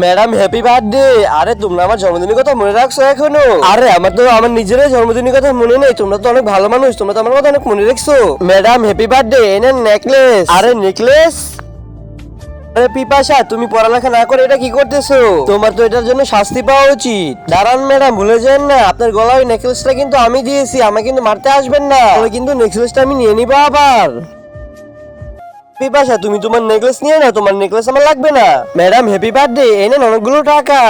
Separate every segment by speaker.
Speaker 1: Madam happy birthday. আরে তোমরা আমার জন্মদিনের কথা মনে রাখছো এখনো? আরে আমার নিজেরই জন্মদিনের কথা মনে নেই, তোমরা তো অনেক ভালো মানুষ, তোমরা তো আমার কথা অনেক মনে রাখছো। ম্যাডাম হ্যাপি বার্থডে, এনেন নেকলেস। আরে নেকলেস? আরে পিপাসা, তুমি পড়ালেখা না করে এটা কি করতেছো? তোমার তো এটার জন্য শাস্তি পাওয়া উচিত। দাঁড়ান ম্যাডাম, ভুলে যান না আপনার গলায় নেকলেসটা কিন্তু আমি দিয়েছি, আমাকে কিন্তু মারতে আসবেন না, তাহলে কিন্তু নেকলেসটা আমি নিয়ে নিবো আবার। পিপাসা, তুমি তোমার নেকলেস নিয়ে নাও, তোমার নেকলেস আমার লাগবে না। ম্যাডাম হ্যাপি বার্থডে, এনেন অনেকগুলো টাকা।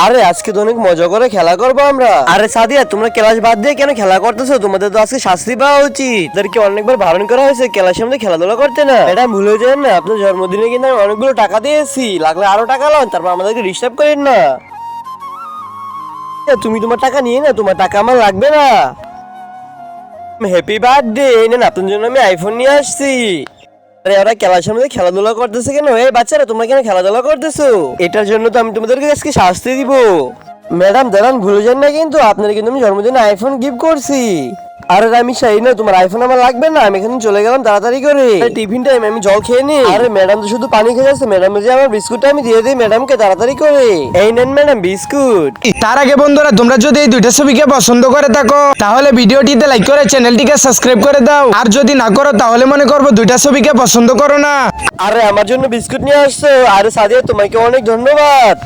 Speaker 1: আরে আজকে তো অনেক মজা করে খেলা করবো আমরা। আরে সাদিয়া, তোমরা ক্লাস বাদ দিয়ে কেন খেলা করতেছো? তোমাদের তো আজকে শাস্তি পাওয়া উচিত, তাদেরকে অনেকবার বারণ করা হয়েছে ক্লাসের মধ্যে খেলাধুলা করতে না। ম্যাডাম ভুলে যান না, আপনার জন্মদিনে কিন্তু আমি অনেকগুলো টাকা দিয়েছি, লাগলে আরো টাকা লন, তারপর আমাদেরকে ডিস্টার্ব করেন না। তুমি তোমার টাকা নিয়ে না, তোমার টাকা আমার লাগবে না। হ্যাপি বার্থডে, নেন আপনার জন্য আমি আইফোন নিয়ে আসছি। আরে ওরা ক্লাসের মধ্যে খেলাধুলা করতেছে কেন? এই বাচ্চারা, তোমরা কেন খেলাধুলা করতেছো? এটার জন্য তো আমি তোমাদেরকে আজকে শাস্তি দিব। ম্যাডাম দাঁড়ান, ভুলে যান না কিন্তু, আপনার কিন্তু আমি জন্মদিনে আইফোন গিফট করছি। আরে আমি চাই না, তোমার আইফোন আমার লাগবে না, আমি এখানে চলে গেলাম তাড়াতাড়ি করে। টিফিন টাইম, আমি জল খেয়ে নি। আরে ম্যাডাম তো শুধু পানি খেয়ে যাচ্ছে, ম্যাডাম যে আমার বিস্কুটটা আমি দিয়ে দিই ম্যাডামকে তাড়াতাড়ি করে। এই নেন ম্যাডাম বিস্কুট।
Speaker 2: তার আগে বন্ধুরা, তোমরা যদি এই দুইটা ছবিকে পছন্দ করে থাকো তাহলে ভিডিওটিতে লাইক করে চ্যানেলটিকে সাবস্ক্রাইব করে দাও, আর যদি না করো তাহলে মনে করবো দুইটা ছবিকে পছন্দ করো না।
Speaker 1: আরে আমার জন্য বিস্কুট নিয়ে আসছো। আরে সাদিয়া, তোমাকে অনেক ধন্যবাদ।